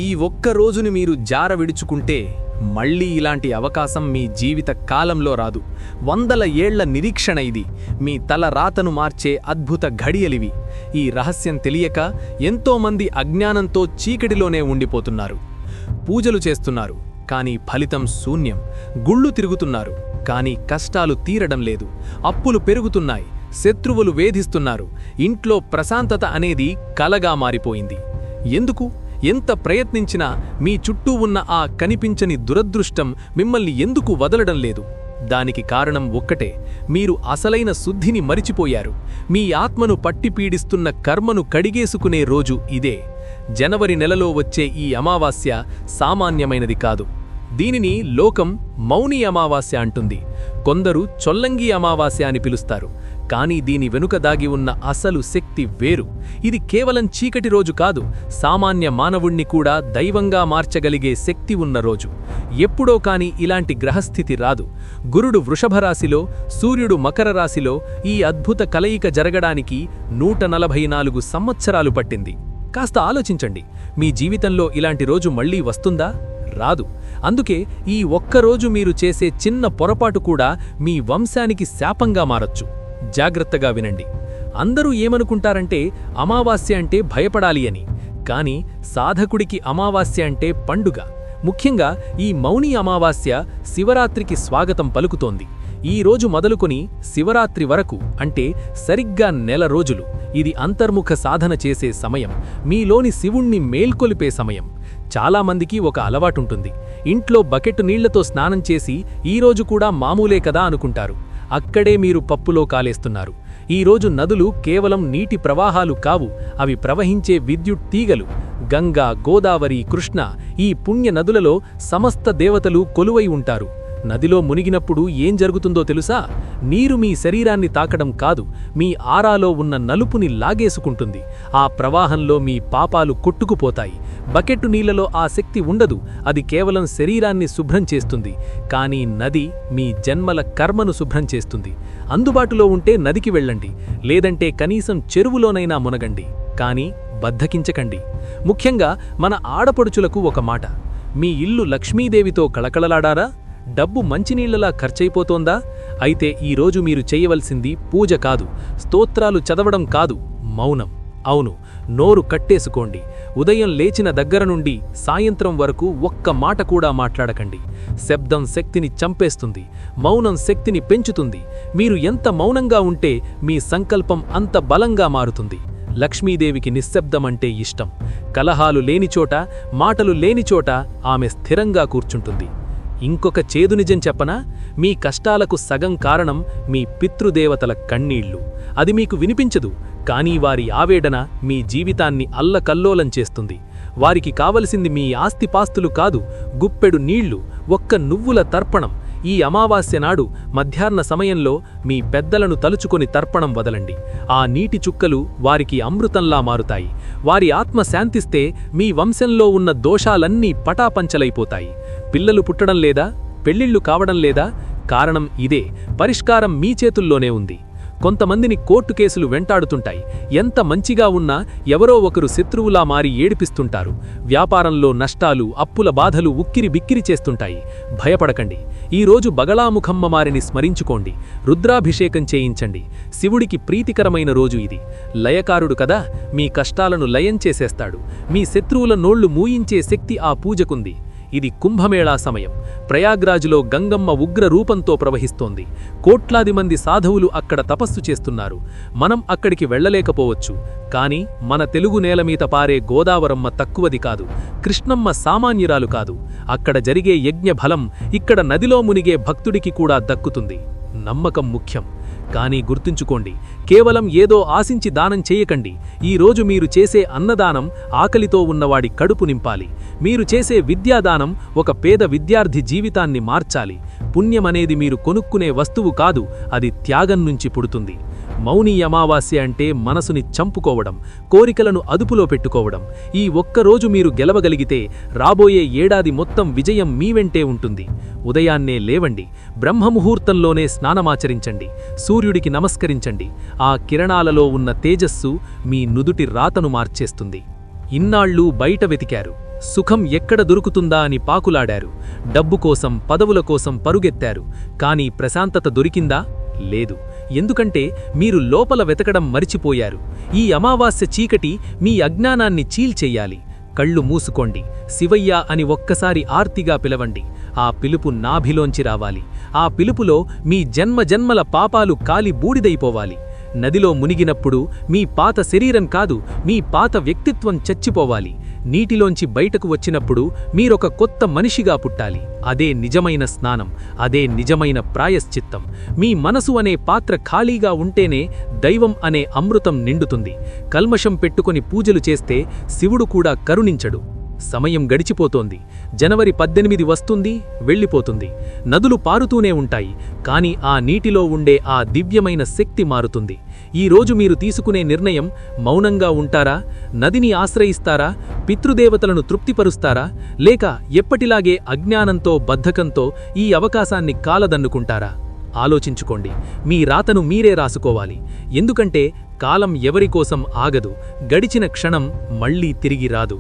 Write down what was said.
ఈ ఒక్క రోజుని మీరు జార విడుచుకుంటే మళ్ళీ ఇలాంటి అవకాశం మీ జీవిత కాలంలో రాదు. వందల ఏళ్ల నిరీక్షణ ఇది. మీ తల రాతను మార్చే అద్భుత ఘడియలివి. ఈ రహస్యం తెలియక ఎంతోమంది అజ్ఞానంతో చీకటిలోనే ఉండిపోతున్నారు. పూజలు చేస్తున్నారు, కానీ ఫలితం శూన్యం. గుళ్ళు తిరుగుతున్నారు, కానీ కష్టాలు తీరడం లేదు. అప్పులు పెరుగుతున్నాయి, శత్రువులు వేధిస్తున్నారు. ఇంట్లో ప్రశాంతత అనేది కలగా మారిపోయింది. ఎందుకు? ఎంత ప్రయత్నించినా మీ చుట్టూ ఉన్న ఆ కనిపించని దురదృష్టం మిమ్మల్ని ఎందుకు వదలడం లేదు? దానికి కారణం ఒక్కటే, మీరు అసలైన శుద్ధిని మరిచిపోయారు. మీ ఆత్మను పట్టి పీడిస్తున్న కర్మను కడిగేసుకునే రోజు ఇదే. జనవరి నెలలో వచ్చే ఈ అమావాస్య సామాన్యమైనది కాదు. దీనిని లోకం మౌని అమావాస్య అంటుంది. కొందరు చొల్లంగి అమావాస్య అని పిలుస్తారు. కానీ దీని వెనుక దాగి ఉన్న అసలు శక్తి వేరు. ఇది కేవలం చీకటి రోజు కాదు, సామాన్య మానవుణ్ణి కూడా దైవంగా మార్చగలిగే శక్తి ఉన్న రోజు. ఎప్పుడో కాని ఇలాంటి గ్రహస్థితి రాదు. గురుడు వృషభ రాశిలో, సూర్యుడు మకర రాశిలో ఈ అద్భుత కలయిక జరగడానికి 144 సంవత్సరాలు పట్టింది. కాస్త ఆలోచించండి, మీ జీవితంలో ఇలాంటి రోజు మళ్లీ వస్తుందా? రాదు. అందుకే ఈ ఒక్కరోజు మీరు చేసే చిన్న పొరపాటు కూడా మీ వంశానికి శాపంగా మారొచ్చు. జాగ్రత్తగా వినండి. అందరూ ఏమనుకుంటారంటే అమావాస్య అంటే భయపడాలి అని. కానీ సాధకుడికి అమావాస్య అంటే పండుగ. ముఖ్యంగా ఈ మౌని అమావాస్య శివరాత్రికి స్వాగతం పలుకుతోంది. ఈ రోజు మొదలుకొని శివరాత్రి వరకు, అంటే సరిగ్గా నెల రోజులు, ఇది అంతర్ముఖ సాధన చేసే సమయం, మీలోని శివుణ్ణి మేల్కొలిపే సమయం. చాలామందికి ఒక అలవాటుంటుంది. ఇంట్లో బకెట్ నీళ్లతో స్నానం చేసి ఈరోజు కూడా మామూలే కదా అనుకుంటారు. అక్కడే మీరు పప్పులో కాలేస్తున్నారు. ఈరోజు నదులు కేవలం నీటి ప్రవాహాలు కావు, అవి ప్రవహించే విద్యుత్ తీగలు. గంగా, గోదావరి, కృష్ణ, ఈ పుణ్య నదులలో సమస్త దేవతలు కొలువై ఉంటారు. నదిలో మునిగినప్పుడు ఏం జరుగుతుందో తెలుసా? నీరు మీ శరీరాన్ని తాకడం కాదు, మీ ఆరాలో ఉన్న నలుపుని లాగేసుకుంటుంది. ఆ ప్రవాహంలో మీ పాపాలు కొట్టుకుపోతాయి. బకెట్టు నీళ్లలో ఆ శక్తి ఉండదు, అది కేవలం శరీరాన్ని శుభ్రం చేస్తుంది. కానీ నది మీ జన్మల కర్మను శుభ్రం చేస్తుంది. అందుబాటులో ఉంటే నదికి వెళ్ళండి, లేదంటే కనీసం చెరువులోనైనా మునగండి. కానీ బద్ధకించకండి. ముఖ్యంగా మన ఆడపడుచులకు ఒక మాట: మీ ఇల్లు లక్ష్మీదేవితో కళకళలాడారా? డబ్బు మంచినీళ్లలా ఖర్చయిపోతోందా? అయితే ఈరోజు మీరు చేయవలసింది పూజ కాదు, స్తోత్రాలు చదవడం కాదు, మౌనం. అవును, నోరు కట్టేసుకోండి. ఉదయం లేచిన దగ్గర నుండి సాయంత్రం వరకు ఒక్క మాట కూడా మాట్లాడకండి. శబ్దం శక్తిని చంపేస్తుంది, మౌనం శక్తిని పెంచుతుంది. మీరు ఎంత మౌనంగా ఉంటే మీ సంకల్పం అంత బలంగా మారుతుంది. లక్ష్మీదేవికి నిశ్శబ్దమంటే ఇష్టం. కలహాలు లేనిచోట, మాటలు లేనిచోట ఆమె స్థిరంగా కూర్చుంటుంది. ఇంకొక చేదు నిజం చెప్పనా? మీ కష్టాలకు సగం కారణం మీ పితృదేవతల కన్నీళ్లు. అది మీకు వినిపించదు, కానీ వారి ఆవేదన మీ జీవితాన్ని అల్లకల్లోలం చేస్తుంది. వారికి కావలసింది మీ ఆస్తిపాస్తులు కాదు, గుప్పెడు నీళ్లు, ఒక్క నువ్వుల తర్పణం. ఈ అమావాస్య నాడు మధ్యాహ్న సమయంలో మీ పెద్దలను తలుచుకొని తర్పణం వదలండి. ఆ నీటి చుక్కలు వారికి అమృతంలా మారుతాయి. వారి ఆత్మ శాంతిస్తే మీ వంశంలో ఉన్న దోషాలన్నీ పటాపంచలైపోతాయి. పిల్లలు పుట్టడం లేదా? పెళ్లిళ్లు కావడం లేదా? కారణం ఇదే. పరిష్కారం మీ చేతుల్లోనే ఉంది. కొంతమందిని కోర్టు కేసులు వెంటాడుతుంటాయి. ఎంత మంచిగా ఉన్నా ఎవరో ఒకరు శత్రువులా మారి ఏడిపిస్తుంటారు. వ్యాపారంలో నష్టాలు, అప్పుల బాధలు ఉక్కిరి బిక్కిరి చేస్తుంటాయి. భయపడకండి. ఈరోజు బగళాముఖమ్మవారిని స్మరించుకోండి, రుద్రాభిషేకం చేయించండి. శివుడికి ప్రీతికరమైన రోజు ఇది. లయకారుడు కదా, మీ కష్టాలను లయం చేసేస్తాడు. మీ శత్రువుల నోళ్లు మూయించే శక్తి ఆ పూజకుంది. ఇది కుంభమేళా సమయం. ప్రయాగ్రాజ్లో గంగమ్మ ఉగ్ర రూపంతో ప్రవహిస్తోంది. కోట్లాది మంది సాధువులు అక్కడ తపస్సు చేస్తున్నారు. మనం అక్కడికి వెళ్లలేకపోవచ్చు, కానీ మన తెలుగు నేలమీద పారే గోదావరమ్మ తక్కువది కాదు, కృష్ణమ్మ సామాన్యురాలు కాదు. అక్కడ జరిగే యజ్ఞ ఫలం ఇక్కడ నదిలో మునిగే భక్తుడికి కూడా దక్కుతుంది. నమ్మకం ముఖ్యం. కానీ గుర్తుంచుకోండి, కేవలం ఏదో ఆశించి దానం చేయకండి. ఈరోజు మీరు చేసే అన్నదానం ఆకలితో ఉన్నవాడి కడుపు నింపాలి. మీరు చేసే విద్యాదానం ఒక పేద విద్యార్థి జీవితాన్ని మార్చాలి. పుణ్యమనేది మీరు కొనుక్కునే వస్తువు కాదు, అది త్యాగం నుంచి పుడుతుంది. మౌని అమావాస్య అంటే మనసుని చంపుకోవడం, కోరికలను అదుపులో పెట్టుకోవడం. ఈ ఒక్కరోజు మీరు గెలవగలిగితే రాబోయే ఏడాది మొత్తం విజయం మీ వెంటే ఉంటుంది. ఉదయాన్నే లేవండి, బ్రహ్మముహూర్తంలోనే స్నానమాచరించండి, సూర్యుడికి నమస్కరించండి. ఆ కిరణాలలో ఉన్న తేజస్సు మీ నుదుటి రాతను మార్చేస్తుంది. ఇన్నాళ్ళు బయట వెతికారు, సుఖం ఎక్కడ దొరుకుతుందా అని పాకులాడారు. డబ్బు కోసం, పదవుల కోసం పరుగెత్తారు. కానీ ప్రశాంతత దొరికిందా? లేదు. ఎందుకంటే మీరు లోపల వెతకడం మరిచిపోయారు. ఈ అమావాస్య చీకటి మీ అజ్ఞానాన్ని చీల్చెయ్యాలి. కళ్ళు మూసుకోండి. శివయ్య అని ఒక్కసారి ఆర్తిగా పిలవండి. ఆ పిలుపు నాభిలోంచి రావాలి. ఆ పిలుపులో మీ జన్మజన్మల పాపాలు కాలి బూడిదైపోవాలి. నదిలో మునిగినప్పుడు మీ పాత శరీరం కాదు, మీ పాత వ్యక్తిత్వం చచ్చిపోవాలి. నీటిలోంచి బయటకు వచ్చినప్పుడు మీరొక కొత్త మనిషిగా పుట్టాలి. అదే నిజమైన స్నానం, అదే నిజమైన ప్రాయశ్చిత్తం. మీ మనసు అనే పాత్ర ఖాళీగా ఉంటేనే దైవం అనే అమృతం నిండుతుంది. కల్మషం పెట్టుకొని పూజలు చేస్తే శివుడు కూడా కరుణించడు. సమయం గడిచిపోతోంది. జనవరి 18 వస్తుంది, వెళ్ళిపోతుంది. నదులు పారుతూనే ఉంటాయి. కాని ఆ నీటిలో ఉండే ఆ దివ్యమైన శక్తి మారుతుంది. ఈ రోజు మీరు తీసుకునే నిర్ణయం: మౌనంగా ఉంటారా, నదిని ఆశ్రయిస్తారా, పితృదేవతలను తృప్తిపరుస్తారా, లేక ఎప్పటిలాగే అజ్ఞానంతో, బద్ధకంతో ఈ అవకాశాన్ని కాలదన్నుకుంటారా? ఆలోచించుకోండి. మీ రాతను మీరే రాసుకోవాలి. ఎందుకంటే కాలం ఎవరికోసం ఆగదు. గడిచిన క్షణం మళ్ళీ తిరిగి రాదు.